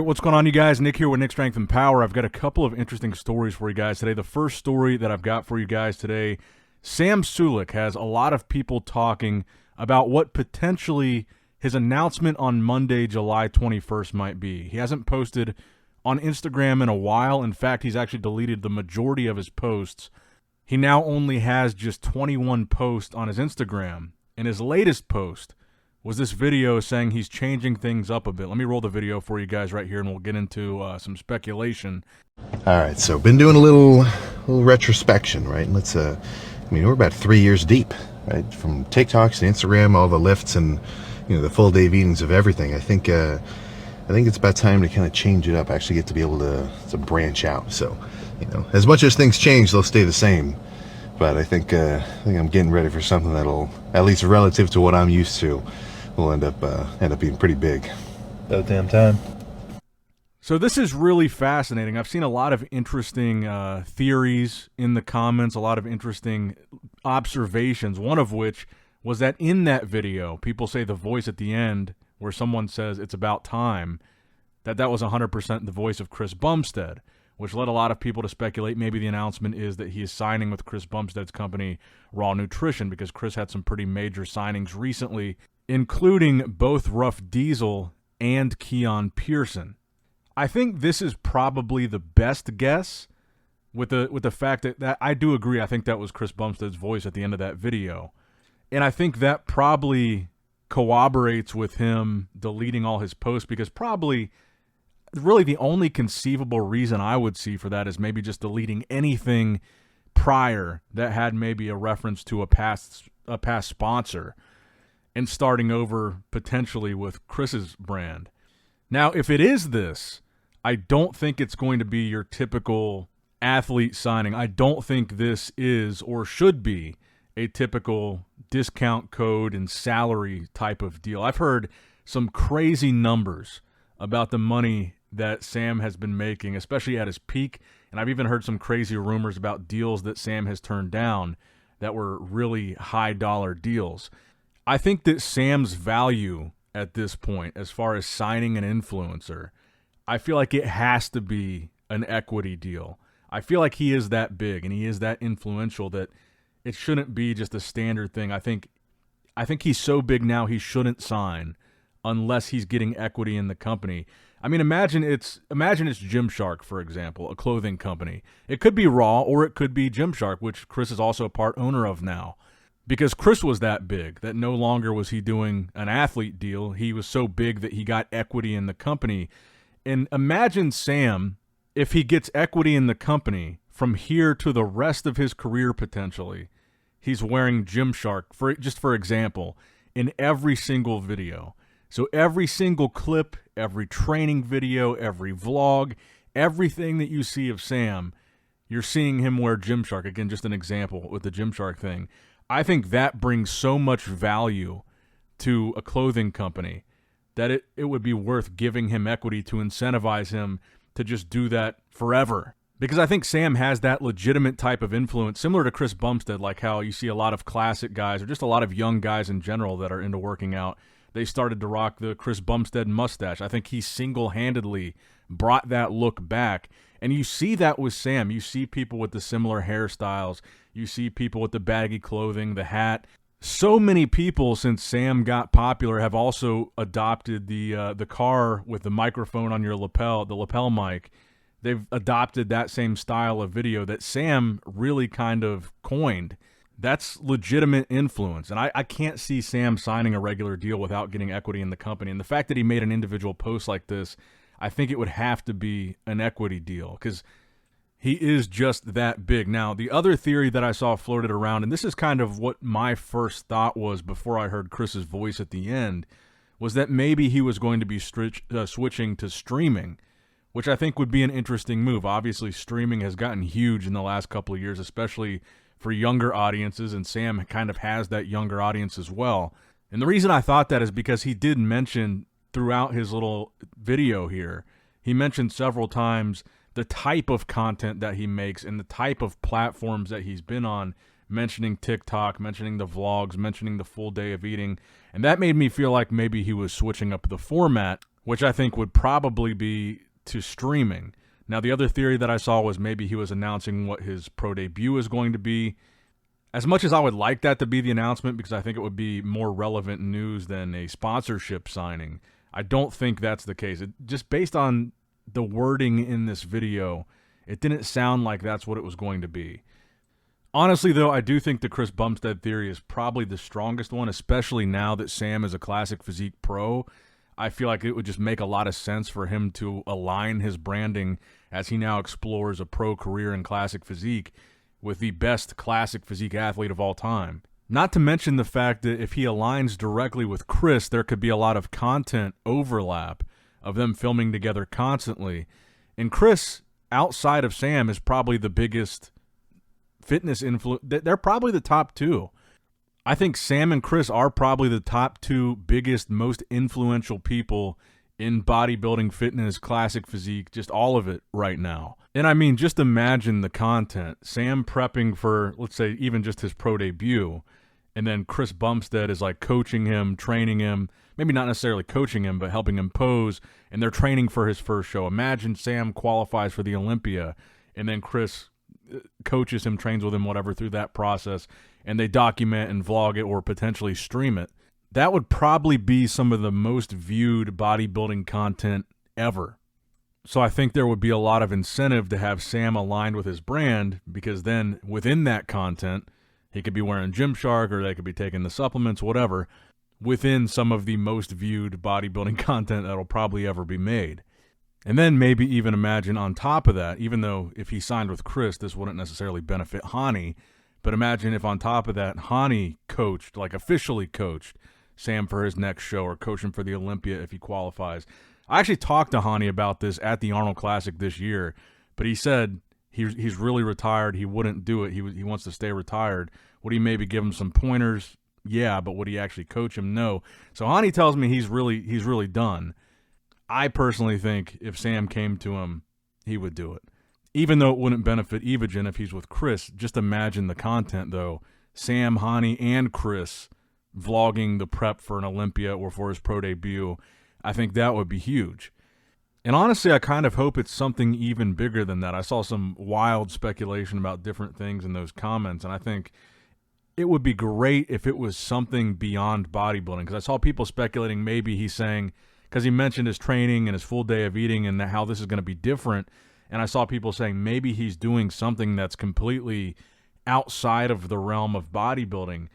what's going on, you guys? Nick here with Nick Strength and Power. I've got a couple of interesting stories for you guys today. The first story that I've got for you guys today, Sam Sulek has a lot of people talking about what potentially his announcement on Monday, July 21st might be. He hasn't posted on Instagram in a while. In fact, he's actually deleted the majority of his posts. He now only has just 21 posts on his Instagram. And his latest post was this video saying he's changing things up a bit. Let me roll the video for you guys right here, and we'll get into some speculation. All right, so been doing a little retrospection, right? We're about 3 years deep, right? From TikToks to Instagram, all the lifts and the full day meetings of everything. I think it's about time to kind of change it up. Actually, get to be able to branch out. So, as much as things change, they'll stay the same. But I think I'm getting ready for something that'll, at least relative to what I'm used to, will end up being pretty big. About damn time. So this is really fascinating. I've seen a lot of interesting theories in the comments, a lot of interesting observations, one of which was that in that video, people say the voice at the end where someone says it's about time, that was 100% the voice of Chris Bumstead, which led a lot of people to speculate maybe the announcement is that he is signing with Chris Bumstead's company, Raw Nutrition, because Chris had some pretty major signings recently, including both Ruff Diesel and Keon Pearson. I think this is probably the best guess with the fact that I do agree. I think that was Chris Bumstead's voice at the end of that video. And I think that probably corroborates with him deleting all his posts, because probably really the only conceivable reason I would see for that is maybe just deleting anything prior that had maybe a reference to a past sponsor and starting over potentially with Chris's brand. Now, if it is this, I don't think it's going to be your typical athlete signing. I don't think this is or should be a typical discount code and salary type of deal. I've heard some crazy numbers about the money that Sam has been making, especially at his peak, and I've even heard some crazy rumors about deals that Sam has turned down that were really high-dollar deals. I think that Sam's value at this point, as far as signing an influencer, I feel like it has to be an equity deal. I feel like he is that big and he is that influential that it shouldn't be just a standard thing. I think he's so big now he shouldn't sign unless he's getting equity in the company. I mean, imagine it's Gymshark, for example, a clothing company. It could be Raw or it could be Gymshark, which Chris is also a part owner of now. Because Chris was that big that no longer was he doing an athlete deal. He was so big that he got equity in the company. And imagine Sam, if he gets equity in the company from here to the rest of his career potentially, he's wearing Gymshark, for example, in every single video. So every single clip, every training video, every vlog, everything that you see of Sam, you're seeing him wear Gymshark. Again, just an example with the Gymshark thing. I think that brings so much value to a clothing company that it would be worth giving him equity to incentivize him to just do that forever. Because I think Sam has that legitimate type of influence, similar to Chris Bumstead, like how you see a lot of classic guys or just a lot of young guys in general that are into working out. They started to rock the Chris Bumstead mustache. I think he single-handedly brought that look back. And you see that with Sam. You see people with the similar hairstyles. You see people with the baggy clothing, the hat. So many people since Sam got popular have also adopted the car with the microphone on your lapel, the lapel mic. They've adopted that same style of video that Sam really kind of coined. That's legitimate influence, and I can't see Sam signing a regular deal without getting equity in the company. And the fact that he made an individual post like this, I think it would have to be an equity deal because he is just that big. Now, the other theory that I saw floated around, and this is kind of what my first thought was before I heard Chris's voice at the end, was that maybe he was going to be switching to streaming, which I think would be an interesting move. Obviously, streaming has gotten huge in the last couple of years, especially for younger audiences, and Sam kind of has that younger audience as well. And the reason I thought that is because he did mention throughout his little video here, he mentioned several times the type of content that he makes and the type of platforms that he's been on, mentioning TikTok, mentioning the vlogs, mentioning the full day of eating. And that made me feel like maybe he was switching up the format, which I think would probably be to streaming. Now, the other theory that I saw was maybe he was announcing what his pro debut is going to be. As much as I would like that to be the announcement, because I think it would be more relevant news than a sponsorship signing, I don't think that's the case. Just based on the wording in this video, it didn't sound like that's what it was going to be. Honestly, though, I do think the Chris Bumstead theory is probably the strongest one, especially now that Sam is a classic physique pro. I feel like it would just make a lot of sense for him to align his branding as he now explores a pro career in classic physique with the best classic physique athlete of all time. Not to mention the fact that if he aligns directly with Chris, there could be a lot of content overlap of them filming together constantly. And Chris, outside of Sam, is probably the biggest fitness influence. They're probably the top two. I think Sam and Chris are probably the top two biggest, most influential people in bodybuilding, fitness, classic physique, just all of it right now. And I mean, just imagine the content. Sam prepping for, let's say, even just his pro debut, and then Chris Bumstead is like coaching him, training him, maybe not necessarily coaching him, but helping him pose, and they're training for his first show. Imagine Sam qualifies for the Olympia, and then Chris coaches him, trains with him, whatever, through that process, and they document and vlog it or potentially stream it. That would probably be some of the most viewed bodybuilding content ever. So I think there would be a lot of incentive to have Sam aligned with his brand, because then within that content, he could be wearing Gymshark, or they could be taking the supplements, whatever, within some of the most viewed bodybuilding content that'll probably ever be made. And then maybe even imagine on top of that, even though if he signed with Chris, this wouldn't necessarily benefit Hani, but imagine if on top of that, Hani coached, like officially coached, Sam for his next show, or coach him for the Olympia if he qualifies. I actually talked to Hani about this at the Arnold Classic this year, but he said he's really retired. He wouldn't do it. He wants to stay retired. Would he maybe give him some pointers? Yeah, but would he actually coach him? No. So Hani tells me he's really done. I personally think if Sam came to him, he would do it. Even though it wouldn't benefit Evogen if he's with Chris, just imagine the content, though. Sam, Hani, and Chris vlogging the prep for an Olympia or for his pro debut. I think that would be huge. And honestly, I kind of hope it's something even bigger than that. I saw some wild speculation about different things in those comments, and I think it would be great if it was something beyond bodybuilding, because I saw people speculating maybe he's saying, because he mentioned his training and his full day of eating and how this is going to be different, and I saw people saying maybe he's doing something that's completely outside of the realm of bodybuilding,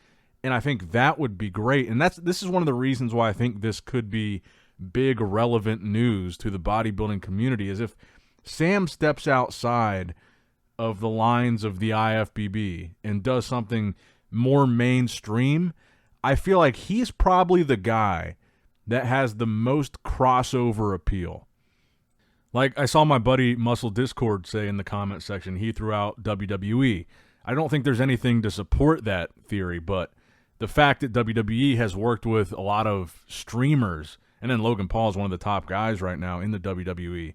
and I think that would be great. And this is one of the reasons why I think this could be big, relevant news to the bodybuilding community, is if Sam steps outside of the lines of the IFBB and does something more mainstream, I feel like he's probably the guy that has the most crossover appeal. Like I saw my buddy Muscle Discord say in the comment section, he threw out WWE. I don't think there's anything to support that theory, but the fact that WWE has worked with a lot of streamers, and then Logan Paul is one of the top guys right now in the WWE,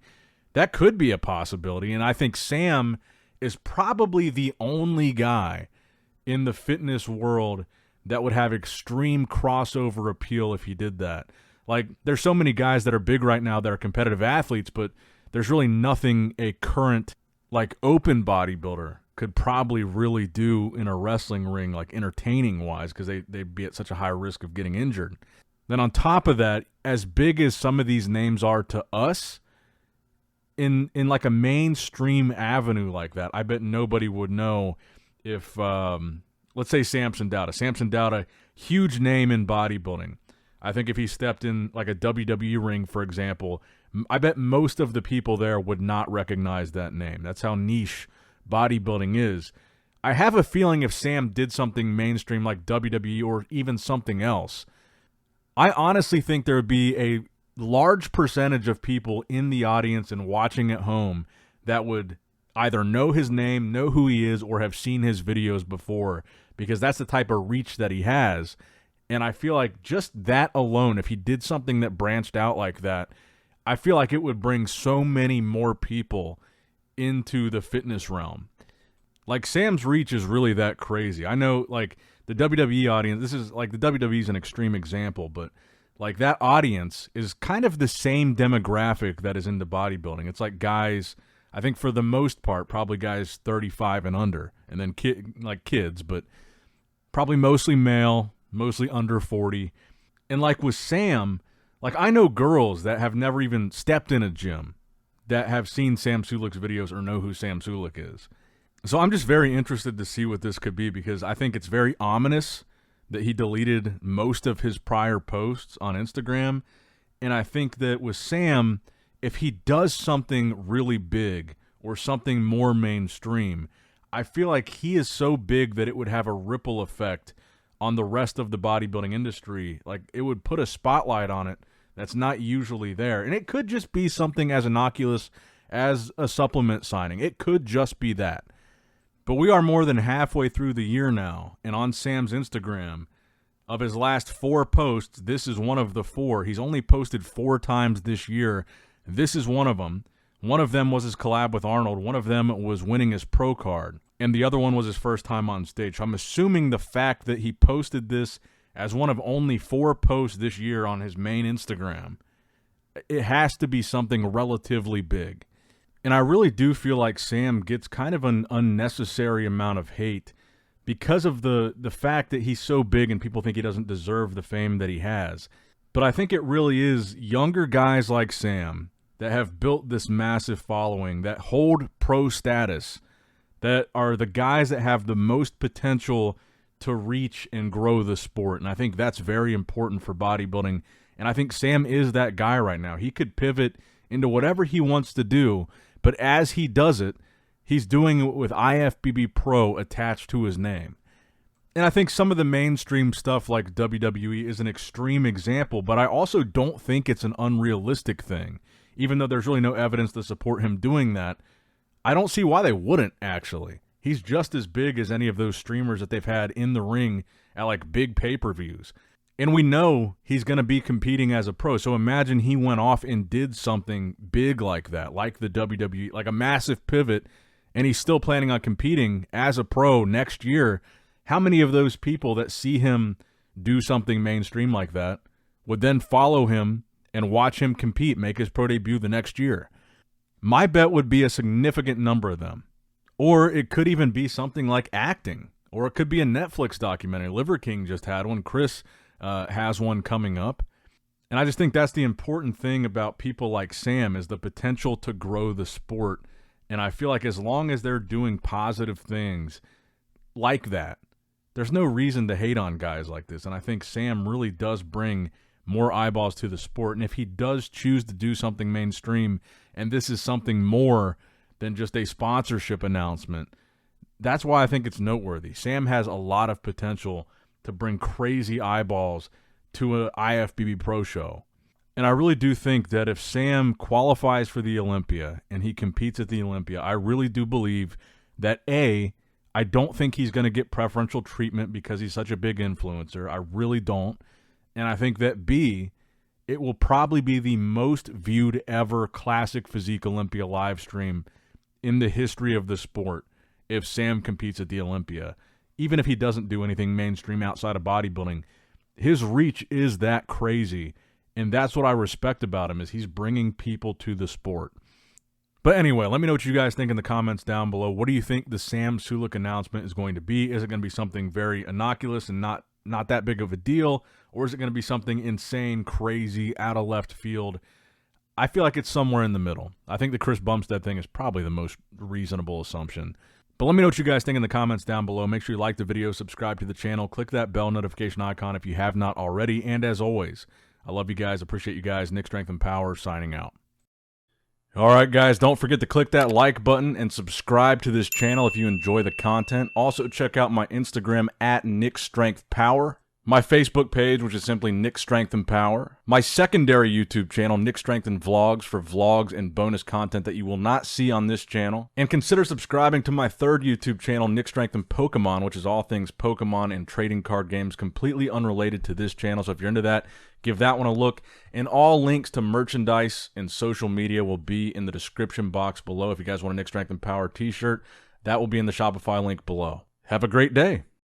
that could be a possibility. And I think Sam is probably the only guy in the fitness world that would have extreme crossover appeal if he did that. Like, there's so many guys that are big right now that are competitive athletes, but there's really nothing a current, like, open bodybuilder could probably really do in a wrestling ring, like entertaining-wise, because they'd be at such a high risk of getting injured. Then on top of that, as big as some of these names are to us, in like a mainstream avenue like that, I bet nobody would know if, let's say Samson Dauda. Samson Dauda, huge name in bodybuilding. I think if he stepped in like a WWE ring, for example, I bet most of the people there would not recognize that name. That's how niche bodybuilding is. I have a feeling if Sam did something mainstream like WWE or even something else, I honestly think there would be a large percentage of people in the audience and watching at home that would either know his name, know who he is, or have seen his videos before, because that's the type of reach that he has. And I feel like just that alone, if he did something that branched out like that, I feel like it would bring so many more people into the fitness realm. Like, Sam's reach is really that crazy. I know, like, the WWE audience, this is like, the WWE is an extreme example, but Like, that audience is kind of the same demographic that is into bodybuilding. It's like guys, I think for the most part, probably guys 35 and under, and then kids, but probably mostly male, mostly under 40. And like with Sam, like, I know girls that have never even stepped in a gym that have seen Sam Sulek's videos or know who Sam Sulek is. So I'm just very interested to see what this could be, because I think it's very ominous that he deleted most of his prior posts on Instagram. And I think that with Sam, if he does something really big or something more mainstream, I feel like he is so big that it would have a ripple effect on the rest of the bodybuilding industry. Like, it would put a spotlight on it that's not usually there. And it could just be something as innocuous as a supplement signing. It could just be that. But we are more than halfway through the year now, and on Sam's Instagram, of his last 4 posts, this is one of the 4. He's only posted 4 times this year. This is one of them. One of them was his collab with Arnold. One of them was winning his pro card. And the other one was his first time on stage. So I'm assuming the fact that he posted this as one of only 4 posts this year on his main Instagram, it has to be something relatively big. And I really do feel like Sam gets kind of an unnecessary amount of hate because of the fact that he's so big and people think he doesn't deserve the fame that he has. But I think it really is younger guys like Sam that have built this massive following, that hold pro status, that are the guys that have the most potential to reach and grow the sport. And I think that's very important for bodybuilding. And I think Sam is that guy right now. He could pivot into whatever he wants to do, but as he does it, he's doing it with IFBB Pro attached to his name. And I think some of the mainstream stuff like WWE is an extreme example, but I also don't think it's an unrealistic thing. Even though there's really no evidence to support him doing that, I don't see why they wouldn't, actually. He's just as big as any of those streamers that they've had in the ring at like big pay-per-views. And we know he's going to be competing as a pro. So imagine he went off and did something big like that, like the WWE, like a massive pivot, and he's still planning on competing as a pro next year. How many of those people that see him do something mainstream like that would then follow him and watch him compete, make his pro debut the next year? My bet would be a significant number of them. Or it could even be something like acting. Or it could be a Netflix documentary. Liver King just had one. Chris has one coming up. And I just think that's the important thing about people like Sam, is the potential to grow the sport. And I feel like as long as they're doing positive things like that, there's no reason to hate on guys like this. And I think Sam really does bring more eyeballs to the sport. And if he does choose to do something mainstream, and this is something more than just a sponsorship announcement, that's why I think it's noteworthy. Sam has a lot of potential to bring crazy eyeballs to an IFBB Pro show. And I really do think that if Sam qualifies for the Olympia and he competes at the Olympia, I really do believe that A, I don't think he's going to get preferential treatment because he's such a big influencer. I really don't. And I think that B, it will probably be the most viewed ever Classic Physique Olympia live stream in the history of the sport if Sam competes at the Olympia. Even if he doesn't do anything mainstream outside of bodybuilding, his reach is that crazy. And that's what I respect about him, is he's bringing people to the sport. But anyway, let me know what you guys think in the comments down below. What do you think the Sam Sulek announcement is going to be? Is it going to be something very innocuous and not that big of a deal? Or is it going to be something insane, crazy, out of left field? I feel like it's somewhere in the middle. I think the Chris Bumstead thing is probably the most reasonable assumption. But let me know what you guys think in the comments down below. Make sure you like the video, subscribe to the channel, click that bell notification icon if you have not already. And as always, I love you guys, appreciate you guys. Nick Strength and Power signing out. All right, guys, don't forget to click that like button and subscribe to this channel if you enjoy the content. Also, check out my Instagram at Nick Strength Power. My Facebook page, which is simply Nick Strength and Power. My secondary YouTube channel, Nick Strength and Vlogs, for vlogs and bonus content that you will not see on this channel. And consider subscribing to my third YouTube channel, Nick Strength and Pokemon, which is all things Pokemon and trading card games, completely unrelated to this channel. So if you're into that, give that one a look. And all links to merchandise and social media will be in the description box below. If you guys want a Nick Strength and Power t-shirt, that will be in the Shopify link below. Have a great day.